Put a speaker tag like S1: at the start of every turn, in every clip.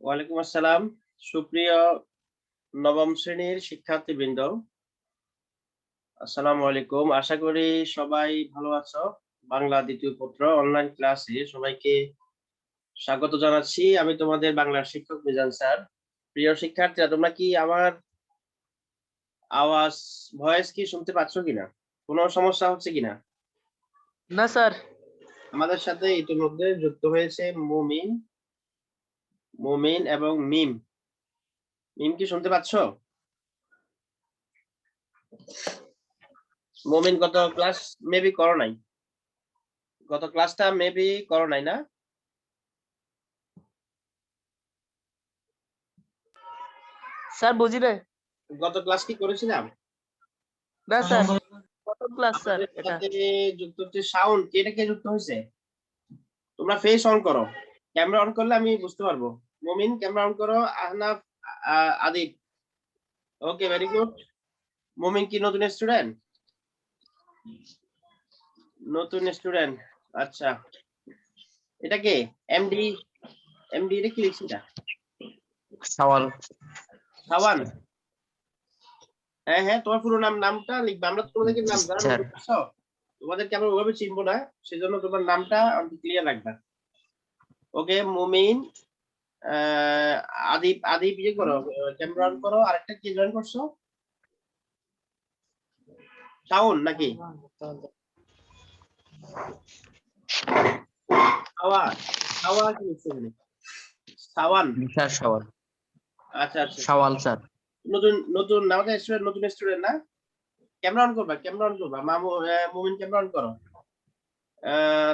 S1: ওয়ালাইকুম আসসালাম। সুপ্রিয় নবম শ্রেণীর শিক্ষার্থীবৃন্দ, আসসালামু আলাইকুম। আশা করি সবাই ভালো আছো। বাংলা দ্বিতীয় পত্র অনলাইন ক্লাসে সবাইকে স্বাগত জানাচ্ছি। আমি তোমাদের বাংলার শিক্ষক মিজান স্যার। প্রিয় শিক্ষার্থীরা, তোমরা কি আমার আওয়াজ ভয়েস কি শুনতে পাচ্ছ কিনা? কোনো সমস্যা হচ্ছে কিনা?
S2: না স্যার।
S1: আমাদের সাথে ইতিমধ্যে যুক্ত হয়েছে মুমিন এবং মিম। মিম কি শুনতে পাচ্ছ? মুমিন গত ক্লাস মেবি করো নাই। গত ক্লাসটা মেবি করো নাই না?
S2: স্যার বুঝি নাই।
S1: গত ক্লাস কি করেছিলাম?
S2: না স্যার, কত ক্লাস স্যার
S1: আমাদের
S2: এটা?
S1: সাথে যুক্ত হচ্ছে সাউন্ড। কে যুক্ত হয়েছে? তোমরা ফেস অন করো, ক্যামেরা অন করলে আমি বুঝতে পারবো। মুমিন ক্যামেরা অন করো, আহনাফ, আদিব। ওকে, ভেরি গুড। মুমিন কি নতুন স্টুডেন্ট? নতুন স্টুডেন্ট, আচ্ছা। এটা কে? এমডি? এমডি এটা কি লিখছি? এটা
S2: সওয়াল।
S1: সাওয়ান। হ্যাঁ হ্যাঁ, তোমার পুরো নামটা লিখবে। আমরা তোমাদেরকে নাম জানা
S2: স্যার।
S1: নতুন আসছো, তোমাদেরকে আমরা ওইভাবে চিনবো না, সেজন্য তোমার নামটা ক্লিয়ার রাখবা। ওকে মুমিন, আদিব আদিব ইয়ে করো, ক্যামেরা অন করো। আরেকটা কি জয়েন করছো? শাওন নাকি হাওয়া? হাওয়া কি লিখছো এখানে? সাওয়ান।
S2: স্যার সওয়াল।
S1: আচ্ছা আচ্ছা,
S2: সওয়াল স্যার।
S1: নতুন নতুন আমাদের স্টুডেন্ট, নতুন স্টুডেন্ট না? ক্যামেরা অন করবা, ক্যামেরা অন করবা। মুমিন ক্যামেরা অন করো।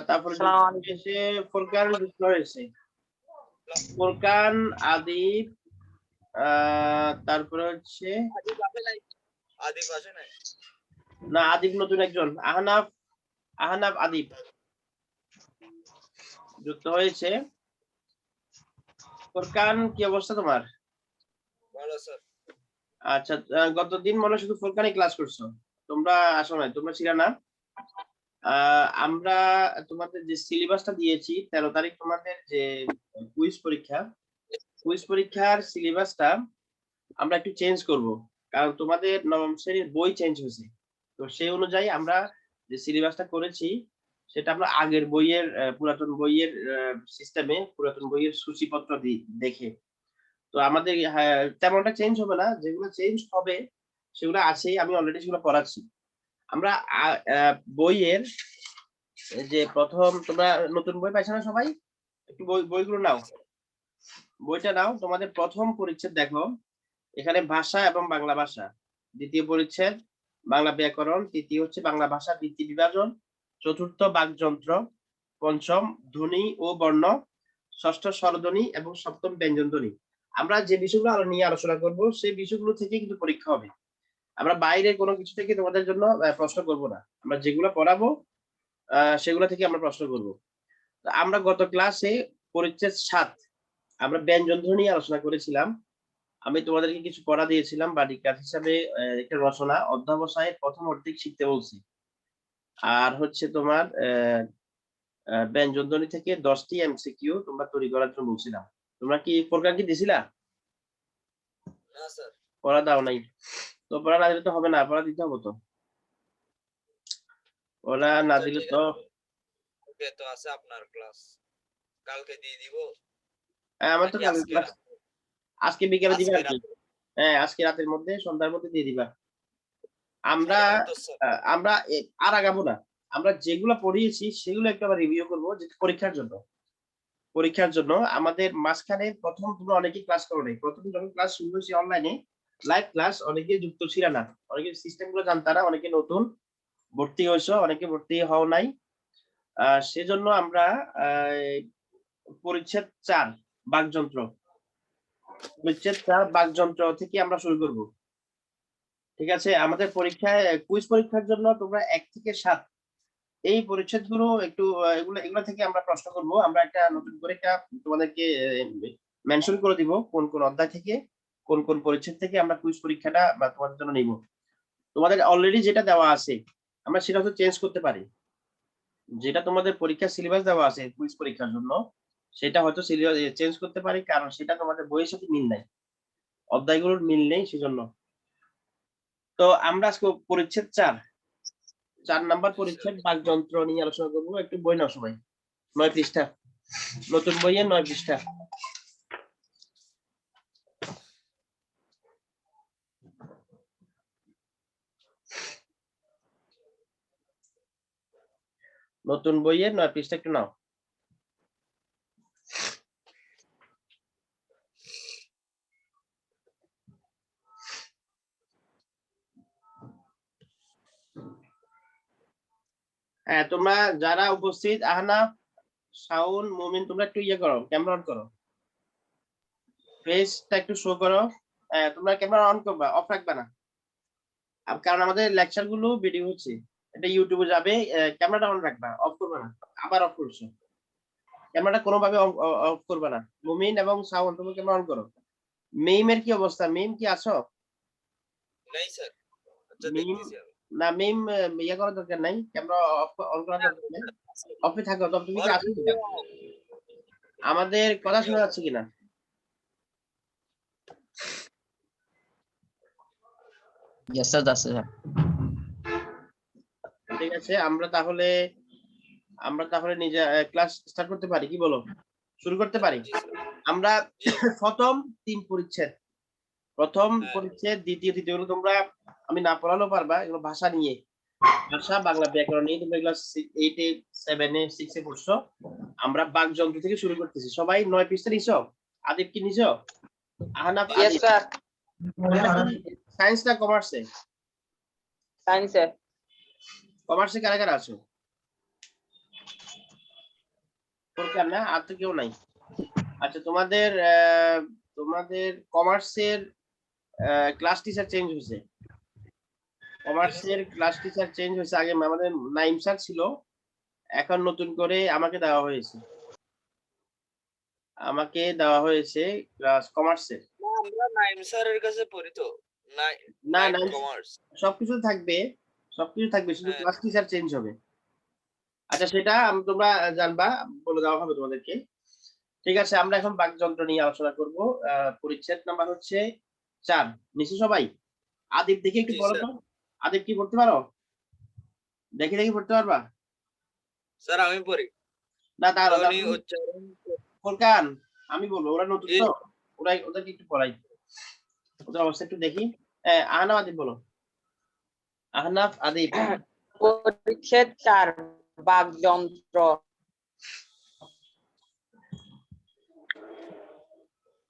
S1: তারপরে
S2: আসসালামু আলাইকুম।
S1: এসে ফুরকান যুক্ত হয়েছে। ফুরকান, আদিব, তারপরে হচ্ছে
S3: আদিব আসে নাই।
S1: না, আদিব নতুন একজন। আহনাফ, আহনাফ আদিব যুক্ত হয়েছে। ফুরকান, কি অবস্থা তোমার?
S3: ভালো স্যার।
S1: আচ্ছা, গতদিন মনে হয় শুধু ফুরকানই ক্লাস করছো, তোমরা আসো নাই, তোমরা ছিল না। আমরা তোমাদের যে সিলেবাসটা দিয়েছি 13 তারিখ, তোমাদের যে কুইজ পরীক্ষার সিলেবাসটা আমরা একটু চেঞ্জ করব, কারণ তোমাদের নবম শ্রেণীর বই চেঞ্জ হয়েছে। তো সেই অনুযায়ী আমরা যে সিলেবাসটা করেছি সেটা আমরা আগের বইয়ের পুরাতন বইয়ের সিস্টেমে, পুরাতন বইয়ের সূচিপত্র দেখে। তো আমাদের তেমনটা চেঞ্জ হবে না, যেগুলো চেঞ্জ হবে সেগুলো আছেই, আমি অলরেডি সেগুলো পড়াচ্ছি। আমরা বইয়ের যে প্রথম, তোমরা নতুন বই পাইছো না সবাই? একটু বইগুলো নাও, বইটা নাও। তোমাদের প্রথম পরিচ্ছেদ দেখো, এখানে ভাষা এবং বাংলা ভাষা। দ্বিতীয় পরিচ্ছেদ বাংলা ব্যাকরণ। তৃতীয় হচ্ছে বাংলা ভাষা বৃত্তি বিভাজন। চতুর্থ বাকযন্ত্র। পঞ্চম ধ্বনি ও বর্ণ। ষষ্ঠ স্বরধ্বনি এবং সপ্তম ব্যঞ্জনধ্বনি। আমরা যে বিষয়গুলো নিয়ে আলোচনা করব সেই বিষয়গুলো থেকে কিন্তু পরীক্ষা হবে। আমরা বাইরে কোনো কিছু থেকে তোমাদের জন্য প্রশ্ন করব না, আমরা যেগুলো পড়াবো সেগুলো থেকে আমরা প্রশ্ন করব। আমরা গত ক্লাসে পরিচ্ছেদ 7 আমরা ব্যঞ্জনধ্বনি নিয়ে আলোচনা করেছিলাম। আমি তোমাদেরকে কিছু পড়া দিয়েছিলাম বাড়ি কাজ হিসাবে, একটা রচনা অধ্যাবসায়ের প্রথম অর্ধেক শিখতে বলছি। আর হচ্ছে তোমার ব্যঞ্জনধ্বনি থেকে 10টি এমসিকিউ তোমরা তৈরি করার জন্য বলছিলাম। তোমরা কি প্রোগ্রাম কি দিছিলা?
S3: না স্যার।
S1: পড়া দাও নাই? তো পড়া না দিলে তো হবে না, পড়া দিতে হবে তো। পড়া না
S3: আচ্ছা
S1: দিলে
S3: ঠিক
S1: তো
S3: আছে। ওকে, তো আছে আপনার ক্লাস। কালকে দিয়ে দিব
S1: আমার তো
S3: নাকি
S1: কালকে
S3: আজকে
S1: ক্লাস, আজকে বিকেলে দিবা
S3: আজকে
S1: আর কি।
S3: রাতে?
S1: হ্যাঁ, আজকে রাতের মধ্যে, সন্ধ্যার মধ্যে দিয়ে দিবা। আমরা
S3: ঠিক আছে তো স্যার।
S1: আমরা আর আগাবো না। আমরা যেগুলো পড়িয়েছি সেগুলো একটু আবার রিভিউ করবো, যে পরীক্ষার জন্য। পরীক্ষার জন্য আমাদের মাঝখানে প্রথম তোমরা অনেকেই ক্লাস করো নাই। প্রথম যখন ক্লাস শুরু হয়েছে অনলাইনে লাইভ ক্লাস, অনেকে যুক্ত ছিল না, অনেকে সিস্টেম গুলো জানতা না, অনেকে নতুন ভর্তি হয়েছো, অনেকে ভর্তি হও নাই। সেজন্য আমরা পরিচ্ছেদ 4 বাকযন্ত্র, পরিচ্ছেদ 4 বাকযন্ত্র থেকে আমরা শুরু করব। ঠিক আছে? আমাদের পরীক্ষায় কুইজ পরীক্ষার জন্য তোমরা 1 থেকে 7 এই পরিচ্ছেদ গুলো একটু এগুলো এগুলো থেকে আমরা প্রশ্ন করব। আমরা একটা নতুন করে একটা তোমাদেরকে মেনশন করে দিব কোন কোন অধ্যায় থেকে, কোন কোন পরিচ্ছেদ থেকে আমরা কুইজ পরীক্ষাটা বা তোমাদের জন্য নিব। তোমাদের অলরেডি যেটা দেওয়া আছে আমরা সেটা তো চেঞ্জ করতে পারি। যেটা তোমাদের পরীক্ষার সিলেবাস দেওয়া আছে কুইজ পরীক্ষার জন্য, সেটা হয়তো সিলেবাস চেঞ্জ করতে পারি, কারণ সেটা তোমাদের বইয়ের সাথে মিল নাই, অধ্যায়গুলোর মিল নেই সেজন্য। তো আমরা আজকে পরিচ্ছেদ 4 নাম্বার পরিচ্ছেদ বাকযন্ত্র নিয়ে আলোচনা করবো। একটু বই নাও সবাই, 9 পৃষ্ঠা, নতুন বইয়ে 9 পৃষ্ঠা। নতুন বইয়ে 9 পৃষ্ঠা একটু নাও। হ্যাঁ, তোমরা যারা উপস্থিত, আহনাফ, শাওন, মুমিন, তোমরা একটু ইয়ে করো, ক্যামেরা অন করো, ফেসটা একটু শো করো। হ্যাঁ, তোমরা ক্যামেরা অন করবা, অফ রাখবা না, কারণ আমাদের লেকচার গুলো ভিডিও হচ্ছে, এটা ইউটিউবে যাবে। ক্যামেরাটা অন রাখবা, অফ করবা না। আবার অফ করছো, ক্যামেরাটা কোনোভাবে অফ করবা না। মুমিন এবং শাওন, তুমি ক্যামেরা অন করো। মিমের কি অবস্থা? মিম কি আছো?
S3: নাই স্যার, আচ্ছা
S1: মিম
S3: দেখতেছি আমি।
S1: না, মিম ইয়ে করার দরকার নাই, ক্যামেরা অন করার দরকার নাই, অফে থাকো। তবে তুমি কি
S3: ওর
S1: আছো কিনা,
S3: ভিডিও
S1: আমাদের কথা
S3: ভিডিও
S1: শোনা যাচ্ছে কিনা?
S4: Yes, sir, that's it.
S1: ঠিক আছে, আমরা তাহলে নিজে ক্লাস স্টার্ট করতে পারি, কি বলো? শুরু করতে পারি?
S3: জি স্যার,
S1: আমরা
S3: জি
S1: প্রথম 3 পরিচ্ছেদ, প্রথম
S3: হ্যাঁ।
S1: পরিচ্ছেদ, দ্বিতীয়, তৃতীয় গুলো তোমরা আমি না পড়ালেও পারবা। এগুলো ভাষা নিয়ে, ভাষা, বাংলা ব্যাকরণ নিয়ে তোমরা ক্লাস 8 এ, 7 এ, 6 এ পড়ছো। আমরা বাকযন্ত্র থেকে শুরু করতেছি। সবাই 9 পৃষ্ঠা নিছো? আদিব কি নিছো? আহনাফ,
S2: ইয়েস
S1: আদিব,
S2: স্যার,
S1: তোমরা কি সায়েন্স না কমার্সে?
S2: সায়েন্সে।
S1: কমার্সে কারা কারা আছো? তোর না, আর তো কেউ নাই। আচ্ছা, তোমাদের কমার্সের ক্লাস টিচার চেঞ্জ হয়েছে। কমার্সের ক্লাস টিচার চেঞ্জ হয়েছে। আগে আমাদের নাইম স্যার ছিল, এখন নতুন করে আমাকে দেওয়া হয়েছে ক্লাস কমার্সের।
S3: না, আমরা নাইম স্যারের কাছে পড়ি তো। নাই,
S1: না,
S3: নাইম
S1: নাইম
S3: কমার্স।
S1: সবকিছু থাকবে, শুধু
S3: হ্যাঁ।
S1: ক্লাস টিচার চেঞ্জ হবে। আচ্ছা, সেটা তোমরা জানবা, বলে দেওয়া হবে তোমাদেরকে। ঠিক আছে, আমরা এখন বাকযন্ত্র নিয়ে আলোচনা করব। পরিচ্ছেদ নাম্বার হচ্ছে 4, নিশ্চয় সবাই। আদিব, দেখি একটু
S3: জি
S1: পড়ো
S3: স্যার।
S1: তো। আদিব কি পড়তে পারো? দেখি দেখি পড়তে পারবা?
S3: স্যার আমি পড়ি।
S1: না,
S3: ধ্বনি উচ্চারণ
S1: ফোরকান, আমি বলবো, ওরা নতুন
S3: জি
S1: তো, ওদেরকে একটু পড়াই, ওদের অবস্থা একটু দেখি। আহনাফ, আদিব বলো। আহনাফ, আদিব।
S2: পরিচ্ছেদ 4, বাকযন্ত্র।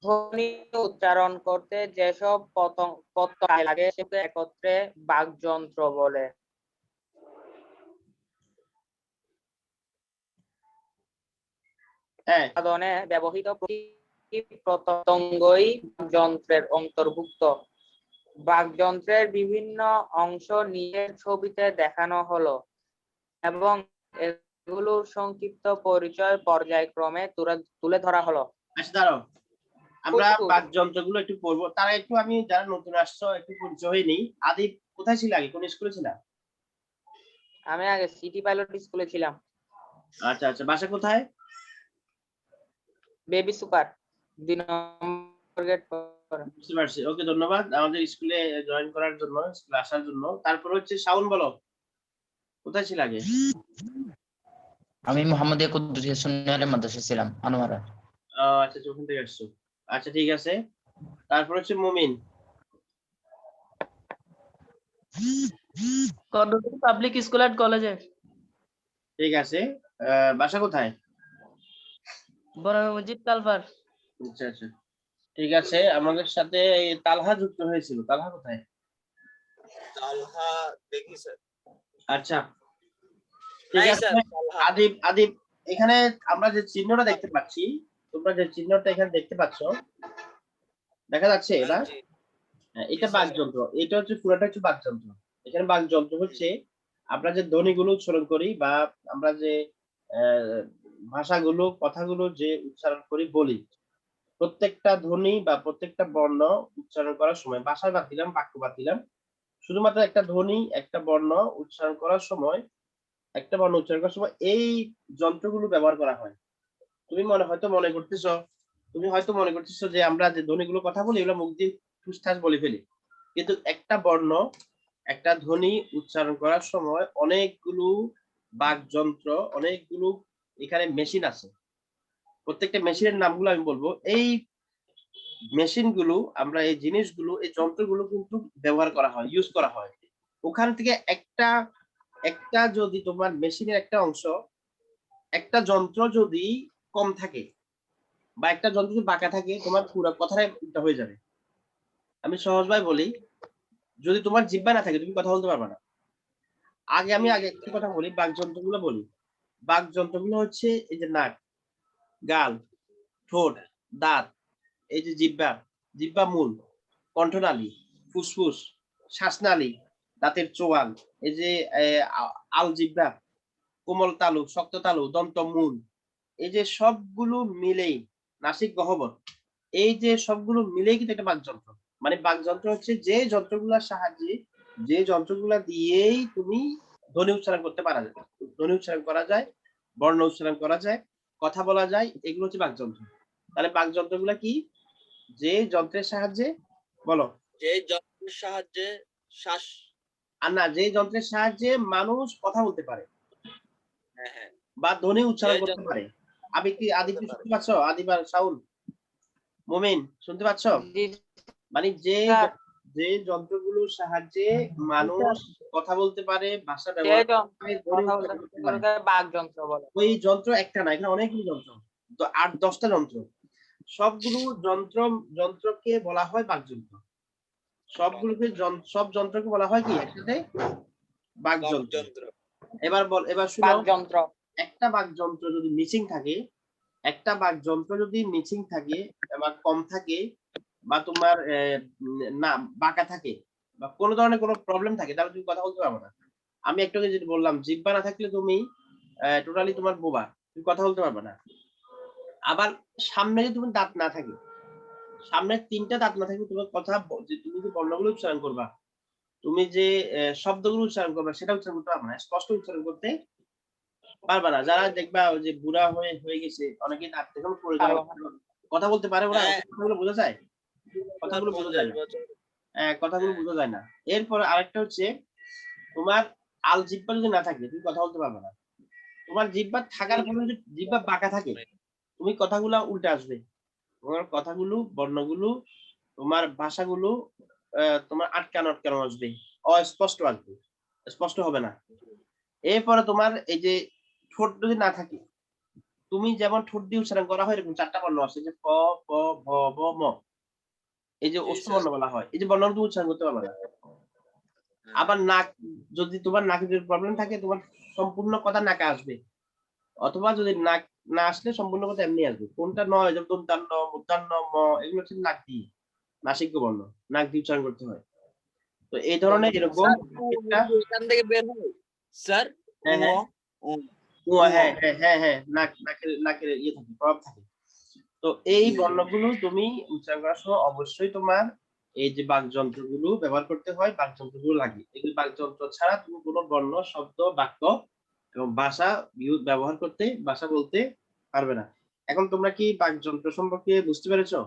S2: ধ্বনি উচ্চারণ করতে যেসব প্রত্যয় লাগে সেগুলোকে একত্রে বাকযন্ত্র বলে।
S1: হ্যাঁ,
S2: উৎপাদনে ব্যবহৃত প্রতিটি প্রত্যঙ্গই যন্ত্রের অন্তর্ভুক্ত। বাকযন্ত্রের বিভিন্ন অংশ নিচের ছবিতে দেখানো হলো এবং এগুলোর সংক্ষিপ্ত পরিচয় পর্যায়ক্রমে তুলে ধরা হলো।
S1: আচ্ছা, দাঁড়াও, আমরা
S2: প্রচুর।
S1: বাকযন্ত্রগুলো একটু পড়বো, তারা একটু, আমি যারা নতুন আসছো একটু পরিচয় হয়নি। আদিব, কোথায় ছিল আগে, কোন স্কুলে ছিলা?
S2: আমি আগে সিটি পাইলট স্কুলে ছিলাম,
S1: আচ্ছা আচ্ছা, বাসা কোথায়?
S2: বেবি সুপার 2 নম্বর গেট।
S1: বুঝতে পারছি, ওকে, ধন্যবাদ আমাদের স্কুলে জয়েন করার জন্য, স্কুলে আসার জন্য। তারপর হচ্ছে শাওন, বলো, কোথায় ছিল আগে?
S4: আমি মোহাম্মদিয়া কুদ্দুসিয়া সুন্নাহ মাদ্রাসা ছিলাম, আনোয়ারা।
S1: আচ্ছা, ওখান থেকে আসছো। আচ্ছা, ঠিক আছে। তারপর হচ্ছে মুমিন।
S5: কর্ণফুলী পাবলিক স্কুল এন্ড কলেজে।
S1: ঠিক আছে, বাসা কোথায়?
S5: বড় মসজিদ কালভার।
S1: আচ্ছা আচ্ছা, ঠিক আছে। আমাদের সাথে এই তালহা যুক্ত হয়েছিল, তালহা কোথায়?
S3: তালহা দেখি স্যার।
S1: আচ্ছা, ঠিক
S3: নাই
S1: আছে।
S3: স্যার, তালহা
S1: আদিব, আদিব, এখানে আমরা যে চিহ্নটা দেখতে পাচ্ছি, তোমরা যে চিহ্নটা এখানে দেখতে পাচ্ছ, দেখা যাচ্ছে না?
S3: জি
S1: এটা
S3: স্যার।
S1: বাকযন্ত্র, এটা হচ্ছে পুরোটা হচ্ছে বাকযন্ত্র। এখানে বাকযন্ত্র হচ্ছে আমরা যে ধ্বনিগুলো উচ্চারণ করি, বা আমরা যে ভাষাগুলো, কথাগুলো যে উচ্চারণ করি, বলি, প্রত্যেকটা ধ্বনি বা প্রত্যেকটা বর্ণ উচ্চারণ করার সময়, ভাষায় বাদ দিলাম, বাক্য বাদ দিলাম, শুধুমাত্র একটা ধ্বনি, একটা বর্ণ উচ্চারণ করার সময়, এই যন্ত্রগুলো ব্যবহার করা হয়। তুমি হয়তো মনে করতেছো যে আমরা যে ধ্বনিগুলো কথা বলি এগুলো মুখ দিয়ে ঠুসঠাস বলে ফেলি, কিন্তু একটা বর্ণ একটা ধ্বনি উচ্চারণ করার সময় অনেকগুলো বাকযন্ত্র, অনেকগুলো এখানে মেশিন আছে। প্রত্যেকটা মেশিনের নামগুলো আমি বলবো। এই মেশিনগুলো, আমরা এই জিনিসগুলো, এই যন্ত্রগুলো কিন্তু ব্যবহার করা হয়, ইউজ করা হয়। ওখান থেকে একটা একটা যদি তোমার মেশিনের একটা অংশ, একটা যন্ত্র যদি কম থাকে বা একটা যন্ত্র যদি বাঁকা থাকে, তোমার পুরো কথাটাই উল্টা হয়ে যাবে। আমি সহজভাবে বলি, যদি তোমার জিহ্বা না থাকে তুমি কথা বলতে পারবে না। আগে একটি কথা বলি, বাকযন্ত্রগুলো বলি। বাকযন্ত্রগুলো হচ্ছে এই যে নাক, গাল, ঠোঁট, দাঁত, এই যে জিহ্বা মূল, কণ্ঠনালী, ফুসফুস, শ্বাসনালী, দাঁতের চোয়াল, এই যে আলজিহ্বা, কোমল তালু, শক্ত তালু, দন্ত মূল, এই যে সবগুলো মিলেই নাসিক গহ্বর, এই যে সবগুলো মিলেই কিন্তু একটা বাকযন্ত্র। মানে বাকযন্ত্র হচ্ছে যে যন্ত্রগুলোর সাহায্যে, যে যন্ত্রগুলা দিয়েই তুমি ধ্বনি উচ্চারণ করতে পারা যায়, ধ্বনি উচ্চারণ করা যায়, বর্ণ উচ্চারণ করা যায়, কথা বলা যায়, এগুলো হচ্ছে বাকযন্ত্র। তাহলে বাকযন্ত্রগুলা কি? যে যন্ত্রের সাহায্যে, বলো।
S3: যে যন্ত্রের সাহায্যে শ্বাস,
S1: আর না, যে যন্ত্রের সাহায্যে মানুষ কথা বলতে পারে
S3: হ্যাঁ হ্যাঁ,
S1: বা ধ্বনি উচ্চারণ
S3: যে
S1: করতে
S3: যন্ত্র
S1: পারে। আদি কি
S3: করতে পারে।
S1: শুনতে পাচ্ছ? আদিবার সাউন্ড, মুমিন শুনতে পাচ্ছ?
S2: জি
S1: মানে
S2: স্যার।
S1: যে যন্ত্রগুলোর সাহায্যে মানুষ কথা বলতে পারে, ভাষা
S2: যে
S1: ব্যবহার করতে পারে, ধ্বনি
S2: কথা বলতে
S1: উচ্চারণ করতে পারে,
S2: বাকযন্ত্র বলে।
S1: ওই যন্ত্র একটা না, এখানে অনেকগুলো যন্ত্র, তো 8-10টা যন্ত্র। সবগুলো যন্ত্রকে বলা হয় বাকযন্ত্র। সব যন্ত্রকে বলা হয় কি একসাথে? বাকযন্ত্র।
S3: বাকযন্ত্র।
S1: এবার শুনো,
S2: বাকযন্ত্র।
S1: একটা বাকযন্ত্র যদি মিসিং থাকে, একটা বাকযন্ত্র যদি মিসিং থাকে বা কম থাকে, বা তোমার না বাঁকা থাকে, বা কোনো ধরনের কোনো প্রবলেম থাকে, তাহলে তুমি কথা বলতে পারবে না। আমি একটু আগে যেটা বললাম, জিহ্বা না থাকলে তুমি টোটালি তোমার বোবা, তুমি কথা বলতে পারবে না। আবার সামনে যদি তুমি দাঁত না থাকে, সামনে 3টা দাঁত না থাকে, তোমার কথা যে তুমি যে বর্ণগুলো উচ্চারণ করবা, তুমি যে শব্দগুলো উচ্চারণ করবা, সেটা উচ্চারণ করতে পারবে না, স্পষ্ট উচ্চারণ করতে পারবে না। যারা দেখবা ওই যে বুড়া হয়ে গেছে, অনেকে দাঁত থেকে পড়ে যাওয়া, কথা বলতে পারে ওরা,
S3: হ্যাঁ,
S1: কথাগুলো বোঝা যায়? কথাগুলো বোঝা যায়
S3: 50
S1: না।
S3: বছর।
S1: কথাগুলো বোঝা যায় না। এরপর আরেকটা হচ্ছে, তোমার জিহ্বা যদি না থাকে তুমি কথা বলতে পারবে না। তোমার জিহ্বা থাকার পরে যদি জিহ্বা বাঁকা থাকে, তুমি কথাগুলো উল্টে আসবে, তোমার কথাগুলো, বর্ণগুলো, তোমার ভাষাগুলো তোমার আটকানো আটকানো আসবে, অস্পষ্ট আসবে, স্পষ্ট হবে না। এরপরে তোমার এই যে ঠোঁট যদি না থাকে, তুমি যেমন ঠোঁট দিয়ে উচ্চারণ করা হয়, এরকম 4টা বর্ণ আছে, যে ক, খ, গ, ব, ম, এই যে
S3: জি
S1: অষ্ট
S3: স্যার।
S1: বর্ণ বলা হয়, এই যে বর্ণগুলো তুমি উচ্চারণ করতে পারবে না। আবার নাক, যদি তোমার নাকে যদি প্রবলেম থাকে, তোমার সম্পূর্ণ কথা নাকে আসবে, অথবা যদি নাক না আসলে সম্পূর্ণ কথা এমনি আসবে। কোনটা নয়, যেমন দন্তান্ন, মূর্ধন্য, ম, এগুলো হচ্ছে নাক দিয়ে, নাসিক্য বর্ণ, নাক দিয়ে উচ্চারণ করতে হয়। তো এই ধরনের এরকম
S3: স্যার,
S1: একটা,
S3: এখান থেকে বের হয় স্যার।
S1: হ্যাঁ হ্যাঁ,
S3: উ,
S1: হ্যাঁ হ্যাঁ হ্যাঁ হ্যাঁ, নাকের ইয়ে থাকে, প্রভাব থাকে। তো এই বর্ণগুলো তুমি উচ্চারণ করার সময় অবশ্যই তোমার এই যে বাকযন্ত্রগুলো ব্যবহার করতে হয়, বাকযন্ত্রগুলো লাগে। এই বাকযন্ত্র ছাড়া তুমি কোনো বর্ণ, শব্দ, বাক্য এবং ভাষা ভাষা বলতে পারবে না। এখন তোমরা কি বাকযন্ত্র সম্পর্কে বুঝতে পেরেছো?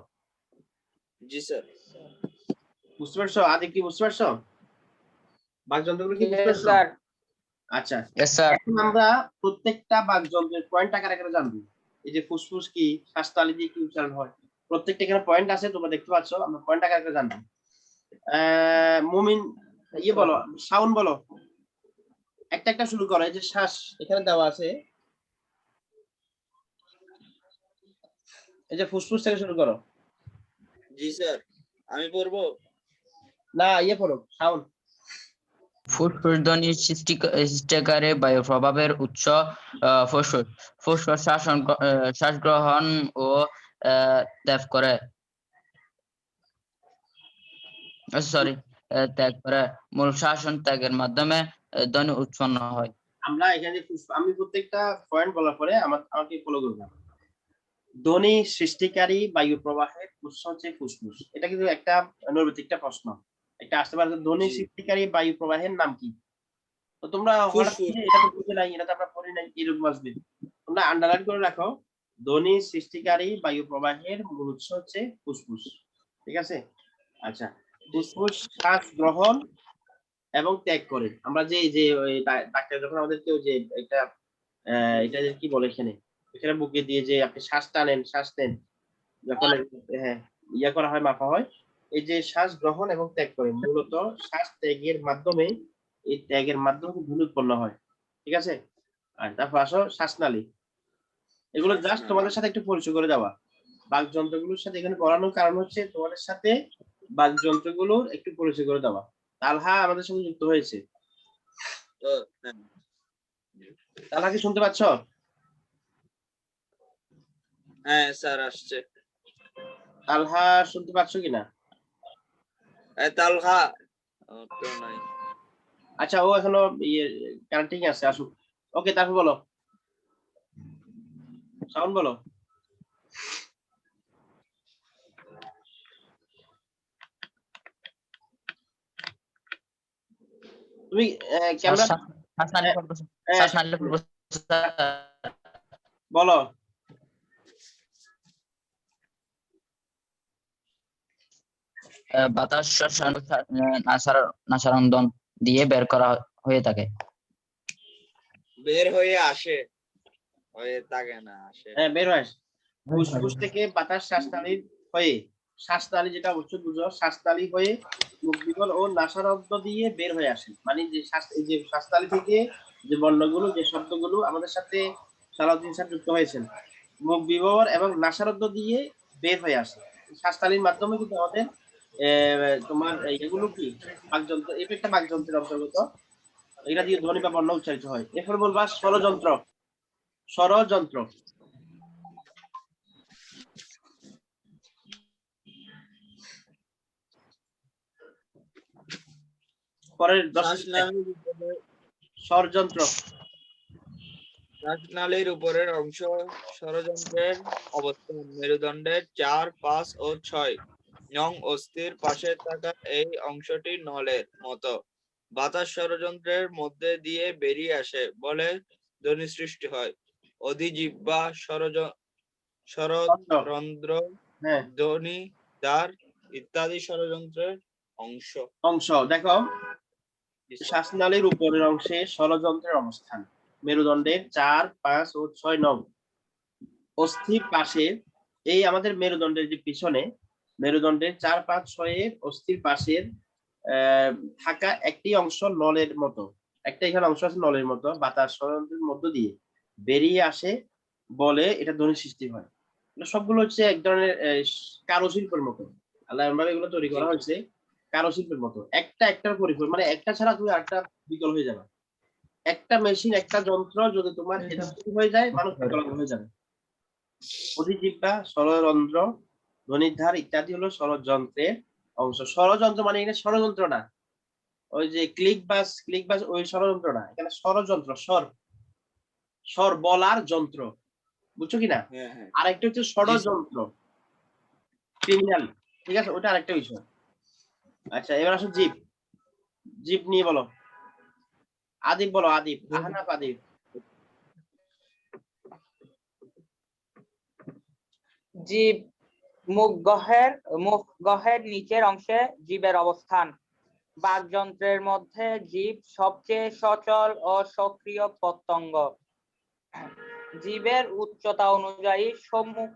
S3: জি স্যার।
S1: বুঝতে পারছো? আদি কি বুঝতে পারছো? বাকযন্ত্রগুলো কি বুঝতে
S2: Yes,
S1: পারছো?
S2: স্যার।
S1: আচ্ছা,
S4: Yes, sir.
S1: এখন আমরা প্রত্যেকটা বাকযন্ত্রের পয়েন্ট আকারে আকারে জানবো। এই যে ফুসফুস কি, শ্বাসনালী দিয়ে কি উচ্চারণ হয়, প্রত্যেকটা এখানে পয়েন্ট আছে, তোমরা দেখতে পাচ্ছ, আমরা পয়েন্ট আকারে আকারে জানবো। মুমিন, ইয়ে বলো, সাউন্ড বলো, একটা একটা শুরু করো। এই যে শ্বাস এখানে দেওয়া আছে, এই যে ফুসফুস থেকে শুরু করো।
S3: জি স্যার, আমি পড়বো।
S1: না, ইয়ে পড়ো, সাউন্ড।
S4: ফুসফুস ধ্বনির সৃষ্টিকারী বায়ু প্রভাবের উৎস ফুসফুস। ফুসফুস শ্বাস গ্রহণ ও ত্যাগ করে, ত্যাগ করে, মূল শাসন ত্যাগের মাধ্যমে ধ্বনি উৎপন্ন হয়।
S1: আমরা এখানে আমি প্রত্যেকটা পয়েন্ট বলার পরে আমাকে ফলো করবে। ধ্বনি সৃষ্টিকারী বায়ু প্রবাহের উৎস হচ্ছে ফুসফুস। এটা কিন্তু একটা নৈর্ব্যক্তিকটা প্রশ্ন, একটা আসতে পারে, ধ্বনি
S3: জি।
S1: সৃষ্টিকারী বায়ু প্রবাহের নাম কি? তো তোমরা হঠাৎ
S3: ফুসফুস।
S1: করে এটা তো বুঝে নাই, এটা তো আমরা পড়ি নাই, এরকম আসবে। তোমরা আন্ডারলাইন করে রাখো, ধ্বনি সৃষ্টিকারী বায়ু প্রবাহের মূল উৎস হচ্ছে ফুসফুস। ঠিক আছে? আচ্ছা, ফুসফুস শ্বাস গ্রহণ এবং ত্যাগ করে। আমরা যে ওই ডাক্তার যখন আমাদেরকে ওই যে এটা যে কি বলে এখানে বুকে দিয়ে যে আপনি শ্বাস টানেন, শ্বাস নেন, যখন হ্যাঁ ইয়া করা হয়, মাপা হয়, এই যে শ্বাস গ্রহণ এবং ত্যাগ করে, মূলত শ্বাস ত্যাগের মাধ্যমে, এই ত্যাগের মাধ্যমে ধ্বনি উৎপন্ন হয়। ঠিক আছে? আর তারপর আসো শ্বাসনালী। এগুলো জাস্ট তোমাদের সাথে একটু পরিচয় করে দেওয়া। বাকযন্ত্রগুলোর সাথে এখানে পড়ানোর কারণ হচ্ছে তোমাদের সাথে বাকযন্ত্রগুলোর একটু পরিচয় করে দেওয়া। তালহা আমাদের সঙ্গে যুক্ত হয়েছে। তালহা কি শুনতে পাচ্ছ?
S3: হ্যাঁ স্যার আসছে।
S1: তালহা শুনতে পাচ্ছ কিনা?
S3: তালহা তো নাই।
S1: আচ্ছা, ও এখনো কানেক্টিং আছে, আসুক। ওকে, তারপর বলো, সাউন্ড বলো। তুমি ক্যামেরা
S4: শ্বাসনালী পড়বো, শ্বাসনালী পড়বো স্যার।
S1: বলো।
S4: বাতাস নাসারন্ধন দিয়ে বের করা হয়ে থাকে।
S3: বের হয়ে আসে, হয়ে থাকে না, আসে।
S1: হ্যাঁ, বের হয়। ফুসফুস থেকে বাতাস শ্বাসনালী হয়ে, শ্বাসনালী যেটা অবশ্যই বুঝো, শ্বাসনালী হয়ে মুখবিবর ও নাসারন্ধ্র দিয়ে বের হয়ে আসে। মানে যে এই যে শ্বাসনালী থেকে যে বর্ণগুলো, যে শব্দগুলো আমাদের সাথে সালাউদ্দিন স্যার যুক্ত হয়েছেন, মুখ বিবর এবং নাসারন্ধ্র দিয়ে বের হয়ে আসে। শ্বাসনালীর মাধ্যমে কিন্তু আমাদের তোমার এগুলো কি বাকযন্ত্র, এটা একটা বাকযন্ত্রের অন্তর্গত, এটা দিয়ে ধ্বনি বা বর্ণ উচ্চারিত হয়। এরপর বলবা স্বরযন্ত্র। স্বরযন্ত্র পরের স্বরযন্ত্র।
S3: শ্বাসনালীর উপরের অংশ স্বরযন্ত্রের অবস্থান মেরুদণ্ডের 4, 5 ও 6 নং অস্থির পাশে থাকা এই অংশটি নলের মতো বাতাস স্বরযন্ত্রের মধ্যে দিয়ে বেরিয়ে আসে বলে ধ্বনি সৃষ্টি হয়। অধিজিহ্বা স্বররন্ধ্র,
S1: হ্যাঁ,
S3: ধ্বনি দ্বার ইত্যাদি স্বরযন্ত্রের অংশ।
S1: দেখো, শ্বাসনালীর উপরের অংশে স্বরযন্ত্রের অবস্থান মেরুদণ্ডের 4, 5 ও 6 নং অস্থির পাশে। এই আমাদের মেরুদণ্ডের যে পিছনে, মেরুদণ্ডের 4, 5, 6 এর অস্থির পাশের থাকা একটি অংশ নলের মতো, একটা এখানে অংশ আছে নলের মতো, বাতাস স্বরযন্ত্রের মধ্য দিয়ে বেরিয়ে আসে বলে এটা ধ্বনি সৃষ্টি হয়। সবগুলো হচ্ছে এক ধরনের কারুশিল্পের মতো, আল্লাহ এমন ভাবে এগুলো তৈরি করা হয়েছে কারুশিল্পের মতো, একটার পরিপূরক, মানে একটা ছাড়া তুমি আরেকটা বিকল হয়ে যাবে। একটা মেশিন, একটা যন্ত্র যদি তোমার হয়ে যায়, মানুষ বিকলাঙ্গ হয়ে যাবে। অধিজিহ্বা, স্বররন্ধ্র, ধ্বনিধার ইত্যাদি হলো স্বরযন্ত্রের অংশ। স্বরযন্ত্র মানে এখানে ষড়যন্ত্র না, ওই যে ক্লিক বাস ওই ষড়যন্ত্র না, এখানে স্বরযন্ত্র, স্বর বলার যন্ত্র, বুঝছো কিনা? আরেকটা হচ্ছে ষড়যন্ত্র, ক্রিমিনাল। ঠিক আছে, ওটা আরেকটা বিষয়। আচ্ছা, এবার আসো জীব। জীব নিয়ে বলো। আদিব বলো, আদিব, আহনাফ আদিব।
S6: জীব মুখগহ্বরের নিচের অংশে জীবের অবস্থান। বাকযন্ত্রের মধ্যে জীব সবচেয়ে সচল ও সক্রিয় পতঙ্গ। জীবের উচ্চতা অনুযায়ী সম্মুখ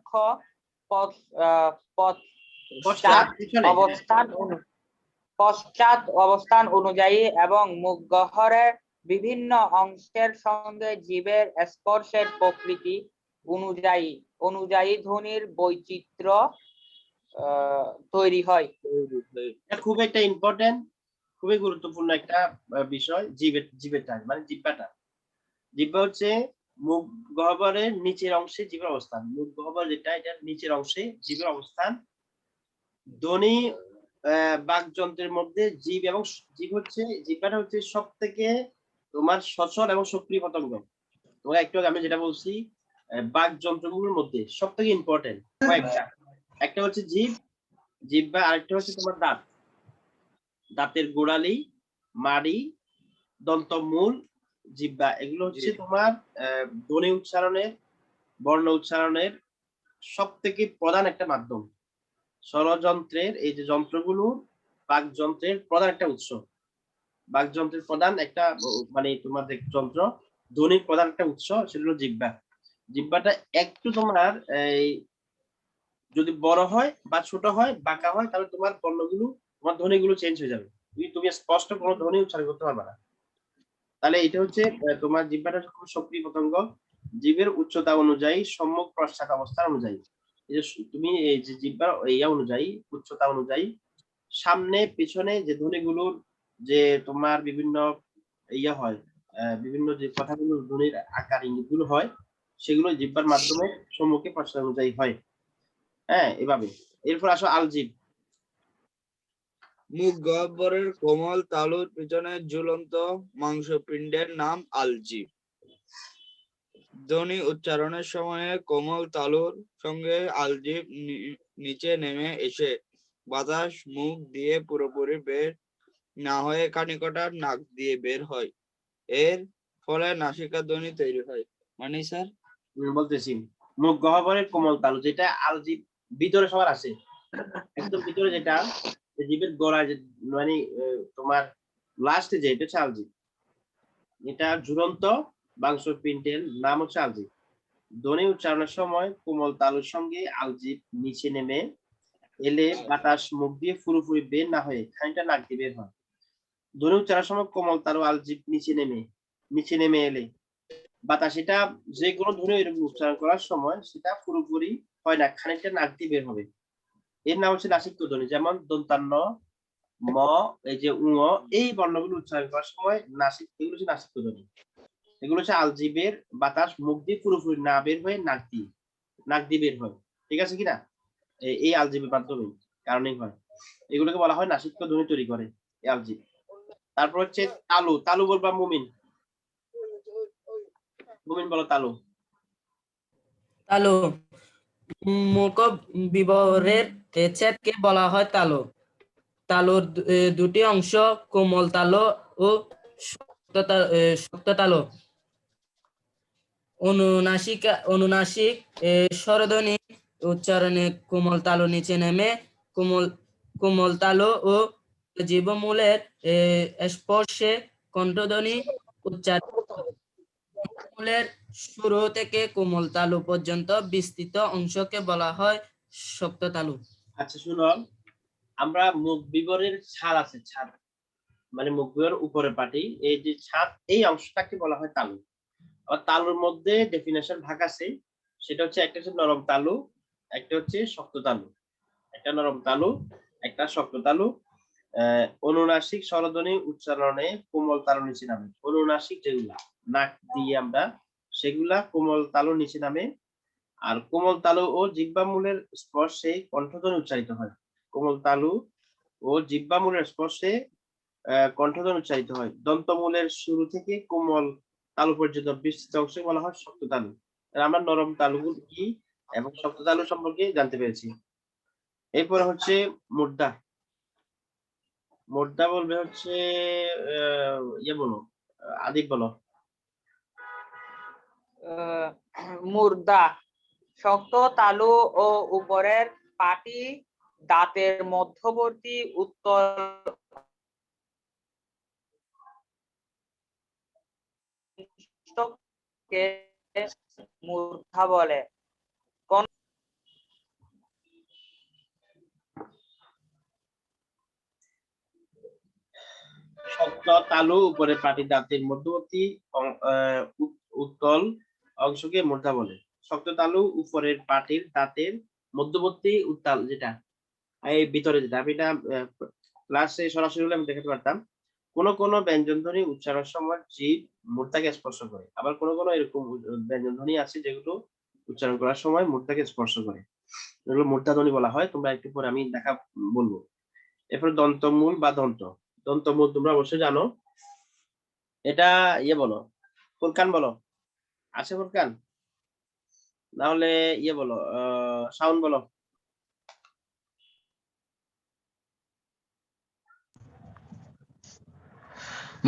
S6: পশ্চাৎ অবস্থান অনুযায়ী এবং মুখগহ্বরের বিভিন্ন অংশের সঙ্গে জীবের স্পর্শের প্রকৃতি অনুযায়ী ধ্বনির বৈচিত্র্য তৈরি হয়।
S1: খুব একটা ইম্পর্টেন্ট, খুবই গুরুত্বপূর্ণ একটা বিষয়, জীবেরটা মানে জিহ্বাটা। জিহ্বা হচ্ছে মুখ গহ্বরের নিচের অংশে জীবের অবস্থান। মুখ গহ্বর যেটা, এটার নিচের অংশে জীবের অবস্থান। ধ্বনি বাকযন্ত্রের মধ্যে জীব হচ্ছে, জিহ্বাটা হচ্ছে সব থেকে তোমার সচল এবং সক্রিয় পতঙ্গ। তোমাকে একটু আমি যেটা বলছি, বাকযন্ত্রগুলোর মধ্যে সব থেকে ইম্পর্টেন্ট কয়েকটা, একটা হচ্ছে জিহ্বা, আরেকটা হচ্ছে তোমার দাঁত, দাঁতের গোড়ালি, মাড়ি, দন্তমূল, জিহ্বা, এগুলো হচ্ছে তোমার ধ্বনি উচ্চারণের বর্ণ উচ্চারণের সব থেকে প্রধান একটা মাধ্যম। স্বরযন্ত্রের এই যে যন্ত্রগুলো বাকযন্ত্রের প্রধান একটা উৎস। বাকযন্ত্রের প্রধান একটা মানে তোমাদের যন্ত্র, ধ্বনির প্রধান একটা উৎস, সেটা হলো জিহ্বা। জিহ্বাটা একটু তোমার এই যদি বড় হয় বা ছোট হয়, বাঁকা হয়, তাহলে তোমার বর্ণগুলো, তোমার ধ্বনিগুলো চেঞ্জ হয়ে যাবে। তুমি স্পষ্ট কোনো ধ্বনি উচ্চারণ করতে পারবে না। তাহলে এটা হচ্ছে তোমার জিহ্বাটা খুব সক্রিয় পতঙ্গ। জিভের উচ্চতা অনুযায়ী সম্মুখ পশ্চাৎ অবস্থান অনুযায়ী, এই যে তুমি এই যে জিহ্বার ইয়া অনুযায়ী, উচ্চতা অনুযায়ী সামনে পিছনে যে ধ্বনিগুলোর যে তোমার বিভিন্ন ইয়া হয়, বিভিন্ন যে কথাগুলো ধ্বনির আকার ইঙ্গিতগুলো হয়, সেগুলো জিহ্বার মাধ্যমে সম্মুখে পশ্চাৎ অনুযায়ী হয়। হ্যাঁ, এভাবে। এরপর আসো আলজিভ।
S3: মুখ গহ্বরের কোমল তালুর পিছনে ঝুলন্ত মাংসপিণ্ডের নাম আলজিভ। ধ্বনি উচ্চারণের সময়ে কোমল তালুর সঙ্গে আলজিভ নিচে নেমে এসে বাতাস মুখ দিয়ে পুরোপুরি বের না হয়ে খানিকটা নাক দিয়ে বের হয়। এর ফলে নাসিকা ধ্বনি তৈরি হয়। মানে স্যার
S1: বলতেছি, মুখ গহ্বরের কোমল তালু, যেটা আলজিভ ভিতরে সবার আছে, একদম ভিতরে, যেটা জিভের গোড়ায় যে মানে তোমার লাস্টে যে, এটা হচ্ছে আলজিভ। এটা ঝুলন্ত মাংসপিণ্ডের নাম হচ্ছে আলজিভ। ধ্বনি উচ্চারণের সময় কোমল তালুর সঙ্গে আলজিভ নিচে নেমে এলে বাতাস মুখ দিয়ে পুরোপুরি বের না হয়ে খানিকটা নাক দিয়ে বের হয়। ধ্বনি উচ্চারণের সময় কোমল তালু আলজিভ নিচে নেমে এলে বাতাস, এটা যে কোনো ধ্বনি এরকম উচ্চারণ করার সময় সেটা পুরোপুরি হয় না, খানিকটা নাক দিয়ে বের হবে। এর নাম হচ্ছে নাসিক্য ধ্বনি। যেমন দন্তান্ন, ম, এই যে উ, এই বর্ণগুলো উচ্চারণ করার সময় এগুলো হচ্ছে নাসিক্য ধ্বনি। এগুলো হচ্ছে আলজিভের বাতাস মুখ দিয়ে পুরোপুরি না বের হয়ে নাক দিয়ে বের হয়। ঠিক আছে কিনা? এই আলজিভের মাধ্যমে কারণেই হয়। এগুলোকে বলা হয় নাসিক্য ধ্বনি তৈরি করে এই আলজিভ। তারপর হচ্ছে তালু বলবা মুমিন বলো তালু।
S5: তালু মুখ বিবরের ছেদকে বলা হয় তালু। তালুর দুটি অংশ, কোমল তালু ও শক্ত তালু। অনুনাসিক স্বরধ্বনি উচ্চারণে কোমল তালু নিচে নেমে কোমল তালু ও জিহ্বমূলের স্পর্শে কণ্ঠধ্বনি উচ্চারিত হয়। মূলের শুরু থেকে কোমল তালু পর্যন্ত বিস্তৃত অংশকে বলা হয় শক্ত তালু।
S1: আচ্ছা শুনো, আমরা মুখ বিবরের ছাদ আছে, ছাদ মানে মুখ বিবরের উপরে পাটি, এই যে ছাদ, এই অংশটাকে বলা হয় তালু। আবার তালুর মধ্যে ডেফিনেশন ভাগ আছে, সেটা হচ্ছে একটা হচ্ছে নরম তালু, একটা হচ্ছে শক্ত তালু। একটা নরম তালু, একটা শক্ত তালু। অনুনাসিক স্বরধ্বনি উচ্চারণে কোমল তালু নিচে নামে। অনুনাসিক যেগুলা নাক দিয়ে আমরা, সেগুলা কোমল তালু নিচে নামে। আর কোমল তালু ও জিহ্বামূলের স্পর্শে কণ্ঠধ্বনি উচ্চারিত হয়। কোমল তালু ও জিহ্বামূলের স্পর্শে কণ্ঠধ্বনি উচ্চারিত হয়। দন্তমূলের শুরু থেকে কোমল তালু পর্যন্ত বিস্তৃত অংশকে বলা হয় শক্ত তালু। আমরা নরম তালুগুলো কি এবং শক্ত তালু সম্পর্কে জানতে পেরেছি। এরপরে হচ্ছে মুর্দা। মুর্দা বলবে হচ্ছে ইয়ে বলো, আদিব বলো।
S6: মুর্দা শক্ত তালু ও উপরের পাটি দাঁতের মধ্যবর্তী উত্তল অংশকে মূর্ধা বলে।
S1: শক্ত তালু উপরে পাটি দাঁতের মধ্যবর্তী উত্তল অংশকে মূর্ধা বলে। শক্ত তালু উপরের পাটির দাঁতের মধ্যবর্তী উত্তাল, যেটা এই ভিতরে, যেটা আমি এটা ক্লাসে সরাসরি হলে আমি দেখাতে পারতাম। কোন কোন ব্যঞ্জন ধ্বনি উচ্চারণের সময় জিভ মূর্ধাকে স্পর্শ করে, আবার কোন কোন এরকম ব্যঞ্জন ধ্বনি আছে যেগুলো উচ্চারণ করার সময় মূর্ধাকে স্পর্শ করে, এগুলো মূর্ধা ধ্বনি বলা হয়। তোমরা একটু পরে আমি বলবো। এরপর দন্তমূল বা দন্তমূল তোমরা অবশ্যই জানো। এটা ইয়ে বলো, ফুরকান বলো। আছে ফুরকান? না হলে ইয়ে বলো, সাউন্ড বলো।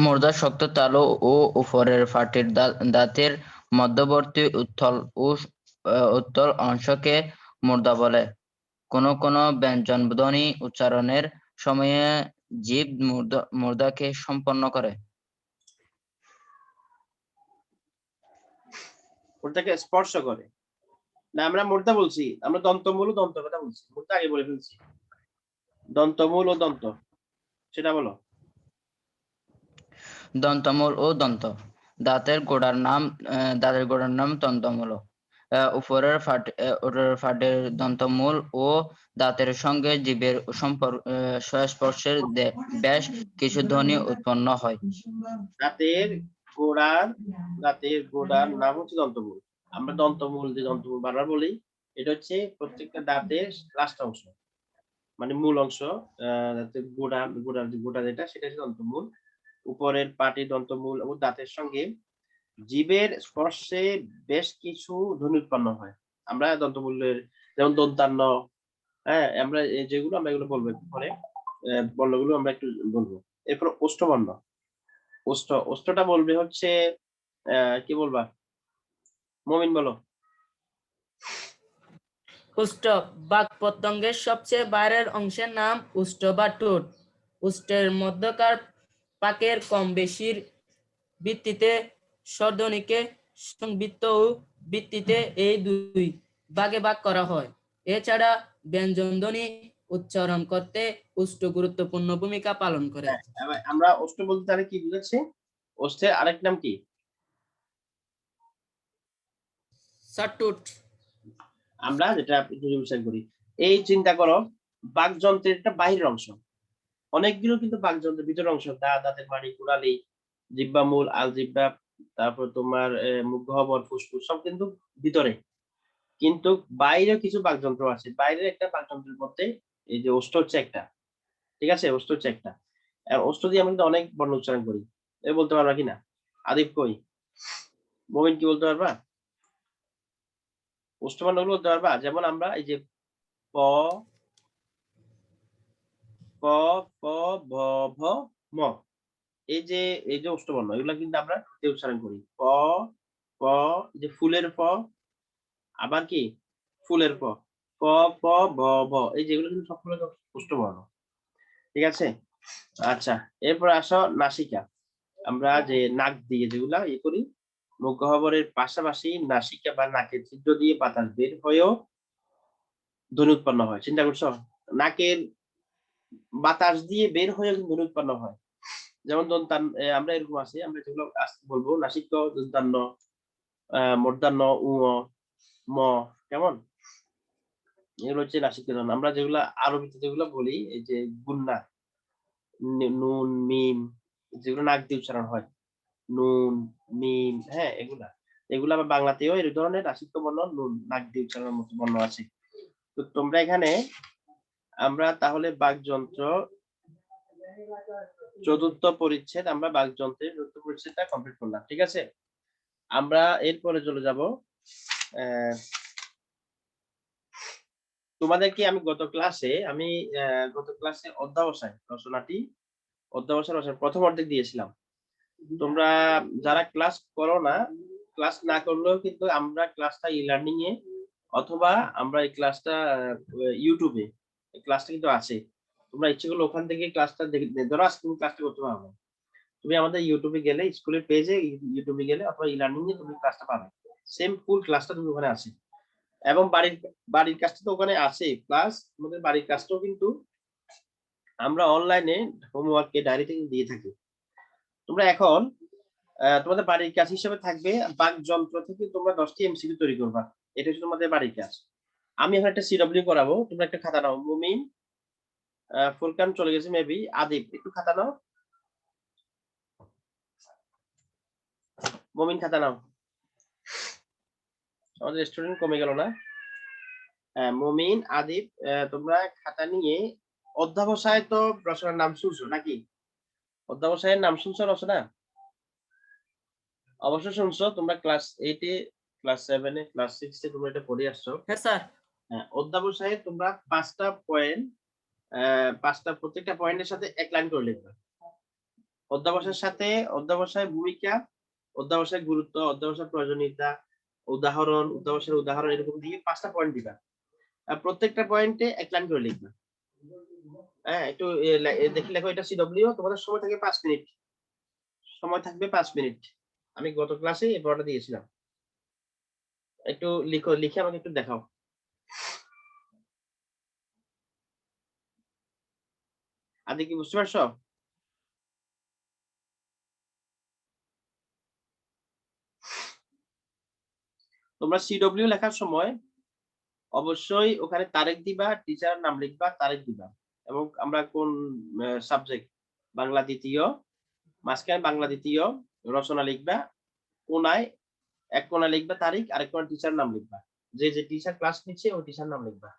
S4: মুর্দা শক্ত তালু ও উপরের পাটির দাঁতের মধ্যবর্তী উত্তল ও উত্তর অংশকে মূর্ধা বলে। কোন কোন ব্যঞ্জন ধ্বনি উচ্চারণের সময়ে জীব মূর্ধাকে সম্পন্ন করে।
S1: ওটাকে স্পর্শ করে না, আমরা মূর্ধা বলছি, আমরা দন্তমূল ও দন্ত কথা বলছি, মূর্ধা আগে বলে ফেলছি। দন্তমূল ও দন্ত, সেটা বলো।
S4: দন্তমূল ও দন্ত। দাঁতের গোড়ার নাম দন্তমূল। উপরের ফাটের দন্তমূল ও দাঁতের সঙ্গে জীবের সংস্পর্শের বেশ কিছু ধ্বনি উৎপন্ন হয়।
S1: দাঁতের গোড়ার নাম হচ্ছে দন্তমূল। আমরা দন্তমূল যে দন্তমূল বারবার বলি, এটা হচ্ছে প্রত্যেকটা দাঁতের লাস্ট অংশ, মানে মূল অংশ। দাঁতের গোড়া যেটা, সেটা হচ্ছে দন্তমূল। উপরের পাটি দন্তমূল ও দাঁতের সঙ্গে জীবের স্পর্শে বেশ কিছু ধ্বনি উৎপন্ন হয়। আমরা দন্তমূলের যেমন দন্তান্ন, হ্যাঁ, আমরা যেগুলো আমরা এগুলো বলবো একটু পরে, বর্ণগুলো আমরা একটু বলবো। এরপর ওষ্ঠবর্ণ। ওষ্ঠটা বলবে হচ্ছে কি বলবা মমিন, বলো।
S5: উষ্ঠ বাক প্রত্যঙ্গের সবচেয়ে বাইরের অংশের নাম উষ্ঠ বা ঠোঁট। উষ্ঠের মধ্যকার পাকের কম বেশির ভিত্তিতে স্বরধ্বনিকে সংবৃত্ত ও ভিত্তিতে এই দুই ভাগে ভাগ করা হয়। এছাড়া ব্যঞ্জন ধ্বনি উচ্চারণ করতে উষ্ঠ গুরুত্বপূর্ণ ভূমিকা পালন করে।
S1: আমরা ওষ্ঠ বলতে তাহলে কি বুঝাচ্ছি? ওষ্ঠের আরেক নাম কি?
S5: ষট্টুট।
S1: আমরা যেটা বিচার করি, এই চিন্তা করো, বাকযন্ত্রের একটা বাহিরের অংশ, অনেকগুলো কিন্তু বাকযন্ত্রের ভিতরের অংশ, দাঁতের মাড়ি, কুড়ালি, জিহ্বা মূল, আলজিহ্বা, তারপর তোমার মুখ গহ্বর, ফুসফুস, সব কিন্তু ভিতরে। কিন্তু বাইরে কিছু বাকযন্ত্র আছে। বাইরের একটা বাকযন্ত্রের মধ্যে এই যে ওষ্ঠ হচ্ছে একটা, ঠিক আছে, ওষ্ঠ হচ্ছে একটা। ওষ্ঠ দিয়ে আমরা কিন্তু অনেক বর্ণ উচ্চারণ করি। এ বলতে পারবা কিনা? আদিব কই, মোমিন কি বলতে পারবা? ওষ্ঠ বর্ণগুলো বলতে পারবা? যেমন আমরা এই যে প, ক, ক, ভ, ভ, ম, এই যে ওষ্ঠবর্ণ, এগুলা কিন্তু আমরা উচ্চারণ করি। প, প, যে ফুলের প, আবার কি ফুলের প, প, প, ভ, ভ, এই যেগুলো কিন্তু সবগুলো ওষ্ঠবর্ণ, ঠিক আছে। আচ্ছা, এরপর আসো নাসিকা। আমরা যে নাক দিয়ে যেগুলা করি, মুখ গহ্বরের পাশাপাশি নাসিকা বা নাকের ছিদ্র দিয়ে বাতাস বের হয়েও ধ্বনি উৎপন্ন হয়। চিন্তা করছো, নাকের বাতাস দিয়ে বের হয়ে ধ্বনি উৎপন্ন হয়। যেমন আমরা এরকম আছে, আমরা যেগুলো বলবো নাসিক্য, দন্তান্ন, মূর্ধন্য, উ, ম, কেমন, এগুলো হচ্ছে নাসিক্য ধ্বনি। আমরা যেগুলা আরবিতে যেগুলো বলি, এই যে গুন্না, নুন, মিম, যেগুলো নাক দিয়ে উচ্চারণ হয়, নুন, মিম, হ্যাঁ, এগুলা আবার বাংলাতেও এই ধরনের নাসিক্য বর্ণ, নুন, নাক দিয়ে উচ্চারণের মতো বর্ণ আছে। তো তোমরা এখানে আমরা তাহলে বাকযন্ত্র চতুর্থ পরিচ্ছেদ, আমরা বাকযন্ত্রের চতুর্থ পরিচ্ছেদটা কমপ্লিট করলাম, ঠিক আছে। আমরা এরপরে চলে যাব, তোমাদেরকে আমি গত ক্লাসে অধ্যাবসায় রচনা প্রথম অর্ধেক দিয়েছিলাম। তোমরা যারা ক্লাস করো না, ক্লাস না করলেও কিন্তু আমরা ক্লাসটা ই-লার্নিং এ অথবা আমরা এই ক্লাসটা ইউটিউবে এই ক্লাসটা কিন্তু আছে। তোমরা ইচ্ছে করলে ওখান থেকে ক্লাসটা ধরো আজকে তুমি ক্লাসটা করতে পারবে, তুমি আমাদের ইউটিউবে গেলে, স্কুলের পেজে ইউটিউবে গেলে অথবা ই-লার্নিং এ তুমি ক্লাসটা পাবে, সেম ফুল ক্লাসটা তুমি ওখানে আছে। এবং বাড়ির কাজটা তো ওখানে আছে, প্লাস আমাদের বাড়ির কাজটাও কিন্তু আমরা অনলাইনে হোমওয়ার্কে ডায়েরিতে দিয়ে থাকি। তোমরা এখন তোমাদের বাড়ির কাজ হিসেবে থাকবে, বাকযন্ত্র থেকে তোমরা 10টি এমসিকিউ তৈরি করবা। এটা হচ্ছে তোমাদের বাড়ির কাজ। আমি এখন একটা সিডব্লিউ করাবো, তোমরা একটা খাতা নাও। মুমিন, ফুরকান চলে গেছে মেবি, আদিব একটু খাতা নাও। মুমিন খাতা নাও, আমাদের স্টুডেন্ট কমে গেল না। মুমিন, আদিব, তোমরা খাতা নিয়ে অধ্যাবসায় তো রচনার নাম শুনছো নাকি? অধ্যাবসায়ের নাম শুনছো রচনা? অবশ্যই শুনছো। তোমরা ক্লাস 8 এ, ক্লাস 7 এ, ক্লাস 6 এ তোমরা এটা পড়ে আসছো।
S5: হ্যাঁ স্যার।
S1: অধ্যাবসায়ে তোমরা 5টা পয়েন্ট, প্রত্যেকটা পয়েন্টের সাথে এক লাইন করে লিখবে। অধ্যাবসায়ের সাথে অধ্যাবসায় ভূমিকা, অধ্যাবসায় গুরুত্ব, অধ্যাবসায় প্রয়োজনীয়তা, উদাহরণ, অধ্যাবসায়ের উদাহরণ এরকম দিয়ে 5টা পয়েন্ট দিবা। আর প্রত্যেকটা পয়েন্টে 1 লাইন করে লিখবা। হ্যাঁ, একটু দেখে লেখো। এটা সিডব্লিউ। তোমাদের সময় থাকে 5 মিনিট। সময় থাকবে 5 মিনিট। আমি গত ক্লাসে এই পড়াটা দিয়েছিলাম। একটু লিখো, লিখে আমাকে একটু দেখাও। আদি কি বুঝতে পারছো? তোমরা সিডব্লিউ লেখার সময় অবশ্যই ওখানে তারিখ দিবা, টিচার নাম লিখবা, তারিখ দিবা এবং আমরা কোন সাবজেক্ট, বাংলা দ্বিতীয়, মাঝখানে বাংলা দ্বিতীয় রচনা লিখবা, কোনায় এক কোণা লিখবা তারিখ, আরেক কোণা টিচার নাম লিখবা। যে যে টিচার ক্লাস নিচ্ছে ওই টিচার নাম লিখবা।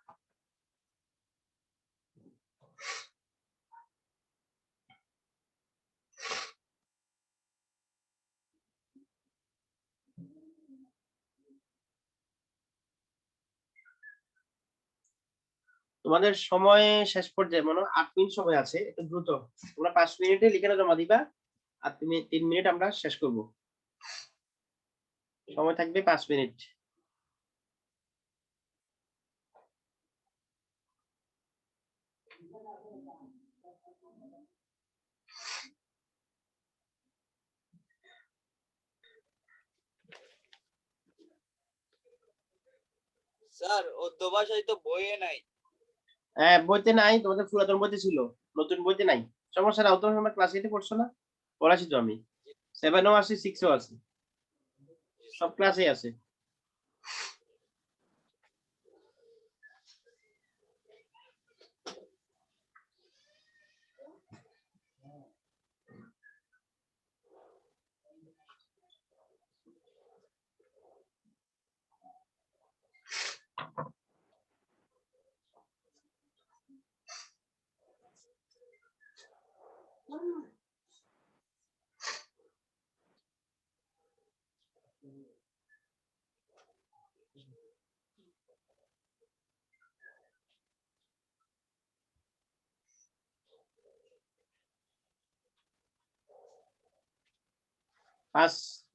S1: তোমাদের সময় শেষ পর্যায়ে মনে হয় 8 মিনিট সময় আছে, একটু দ্রুত। তোমরা 5 মিনিটে লিখে জমা দিবা আর তুমি 3 মিনিট আমরা শেষ করব। সময় থাকবে 5 মিনিট।
S3: স্যার অর্ধ ভাষায় তো বইয়ে নাই।
S1: হ্যাঁ, বইতে নাই, তোমাদের পুরাতন বইতে ছিল, নতুন বইতে নাই। সমস্যা নাই, তোমরা ক্লাস 8 এ পড়ছো না? পড়াছি তো আমি। 7 ও আছে, 6 ও আছে, সব ক্লাসে আছে।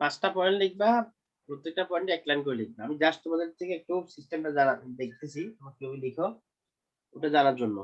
S1: পাঁচটা পয়েন্ট লিখবা, প্রত্যেকটা পয়েন্টে 1 লাইন করে লিখবা। আমি জাস্ট তোমাদের থেকে একটু সিস্টেমটা জানা দেখতেছি, তোমরা কিভাবে লিখো ওটা জানার জন্য।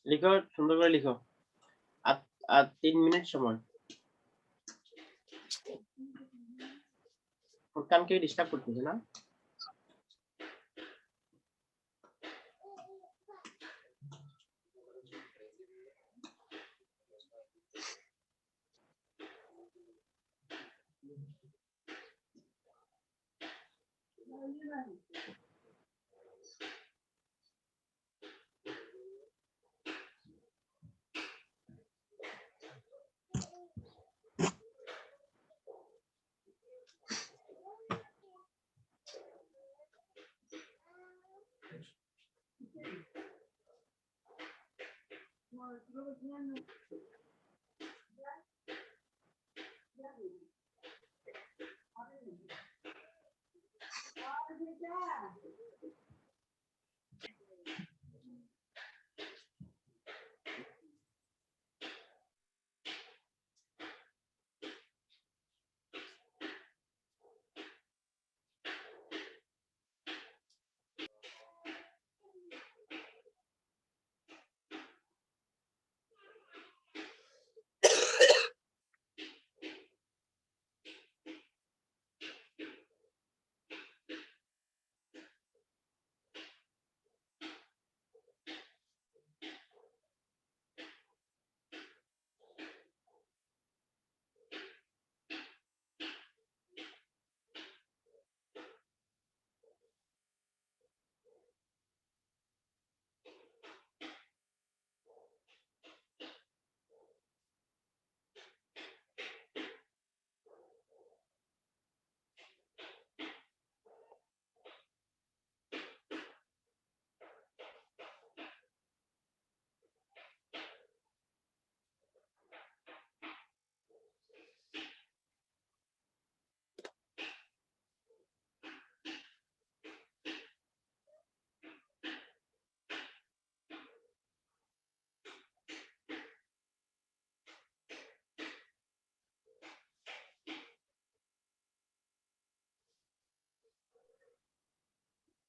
S1: লিখো, সুন্দর করে লিখো। আর আর 3 মিনিট সময়। ফুরকানকে ডিস্টার্ব করতেছে না?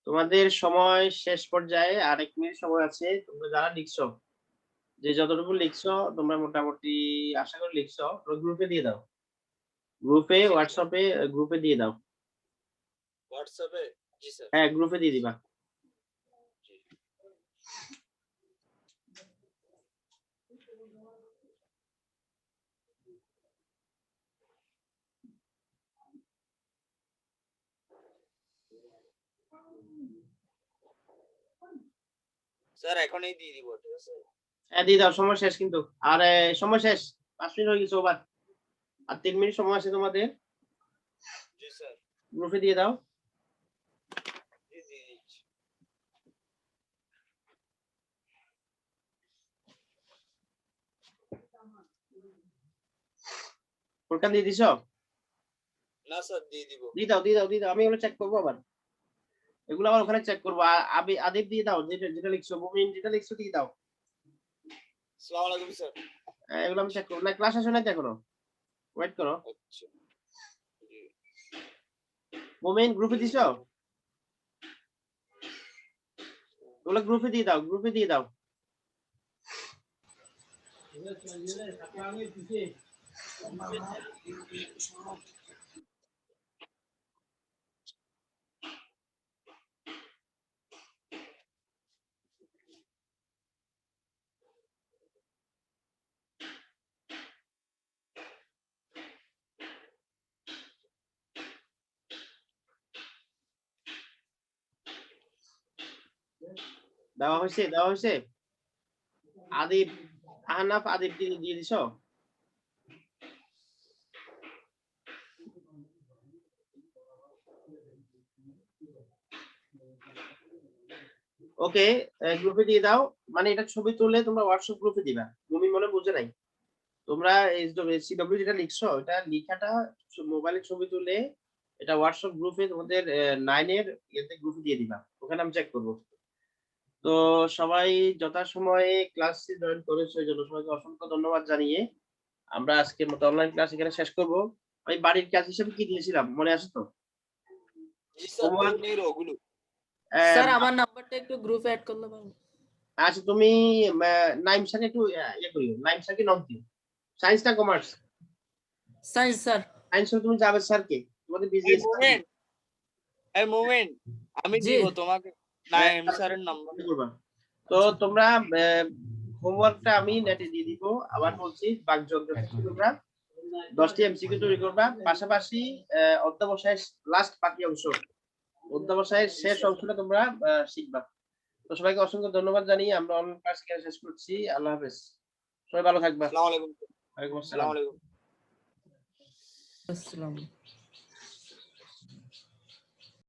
S1: তোমাদের সময় শেষ পর্যায়ে আর 1 মিনিট সময় আছে। তোমরা যারা লিখছো, যে যতটুকু লিখছো তোমরা মোটামুটি আশা করি লিখছো, গ্রুপে দিয়ে দাও। গ্রুপে, হোয়াটসঅ্যাপে গ্রুপে দিয়ে দাও।
S3: হোয়াটসঅ্যাপে? জি স্যার।
S1: হ্যাঁ, গ্রুপে দিয়ে দিবা।
S3: স্যার এখনই দিয়ে দিব, ঠিক আছে?
S1: হ্যাঁ, দিয়ে দাও, সময় শেষ কিন্তু। আর সময় শেষ, 5 মিনিট হয়ে গেছে ওভার। আর 3 মিনিট সময় আছে তোমাদের।
S3: জি স্যার।
S1: গ্রুপে দিয়ে দাও।
S3: জি দিয়ে দিচ্ছি।
S1: ফোরকান দিয়ে দিছো?
S3: না স্যার, দিয়ে দিব।
S1: দিয়ে দাও, দিয়ে দাও, দিয়ে দাও। আমি এগুলো চেক করবো আবার। এগুলো আবার ওখানে চেক করবো। আদিব দিয়ে দাও, যেটা লিখছো। মুমিন যেটা লিখছো দিয়ে দাও।
S3: আসসালামু আলাইকুম স্যার।
S1: এগুলো আমি চেক করবো না, ক্লাস আসে নাই তো এখনো। ওয়েট করো।
S3: আচ্ছা। জি।
S1: মুমিন গ্রুপে দিছো? ওগুলো গ্রুপে দিয়ে দাও, গ্রুপে দিয়ে দাও। দেওয়া হয়েছে, দেওয়া হয়েছে। আদিব, আহনাফ, আদিব দিয়ে দিছো? ওকে, গ্রুপে দিয়ে দাও। মানে এটা ছবি তুললে তোমরা হোয়াটসঅ্যাপ গ্রুপে দিবা। তুমি মনে বুঝে নাই। তোমরা সিডব্লিউ যেটা লিখছো, এটা লিখাটা মোবাইলে ছবি তুলে এটা হোয়াটসঅ্যাপ গ্রুপে তোমাদের 9 এর ইয়েতে গ্রুপে দিয়ে দিবা। ওখানে আমি চেক করব। তো সবাই যথাসময়ে ক্লাসে জয়েন করেছো, এই জন্য সবাইকে অসংখ্য ধন্যবাদ জানিয়ে আমরা আজকের মতো অনলাইন ক্লাস এখানে শেষ করব। আমি বাড়ির কাজ হিসেবে কি দিয়েছিলাম মনে আছে তো?
S3: জি স্যার,
S1: হোমওয়ার্ক,
S3: নির ওগুলো।
S5: স্যার আমার নাম্বারটা একটু গ্রুপে অ্যাড করলে ভালো।
S1: আচ্ছা তুমি নাইম স্যারকে একটু ইয়ে করিও, নাইম স্যারকে নক দিও। সায়েন্স না কমার্স?
S5: Science sir.
S1: সায়েন্স তুমি জাভেদ স্যারকে, তোমাদের
S3: এই
S1: বিজনেস
S3: মোমেন্ট, এই মোমেন্ট, আমি
S5: জি।
S3: দিব তোমাকে নাইম স্যারের নাম্বার।
S1: করবা। তো তোমরা হোমওয়ার্কটা আমি নেটে দিয়ে দিব। আবার বলছি, বাকযন্ত্র থেকে তোমরা 10টি এমসিকিউ তৈরি করবা। পাশাপাশি অধ্যাবসায়ের লাস্ট বাকি অংশ, অধ্যাবসায়ের শেষ অংশটা তোমরা শিখবা। তো সবাইকে অসংখ্য ধন্যবাদ জানিয়ে আমরা অনলাইন ক্লাস এখানে শেষ করছি। আল্লাহ হাফেজ। সবাই ভালো থাকবা।
S3: আসসালামু আলাইকুম।
S1: ওয়ালাইকুম আসসালাম।
S3: আসসালামু আলাইকুম।
S5: আসসালাম।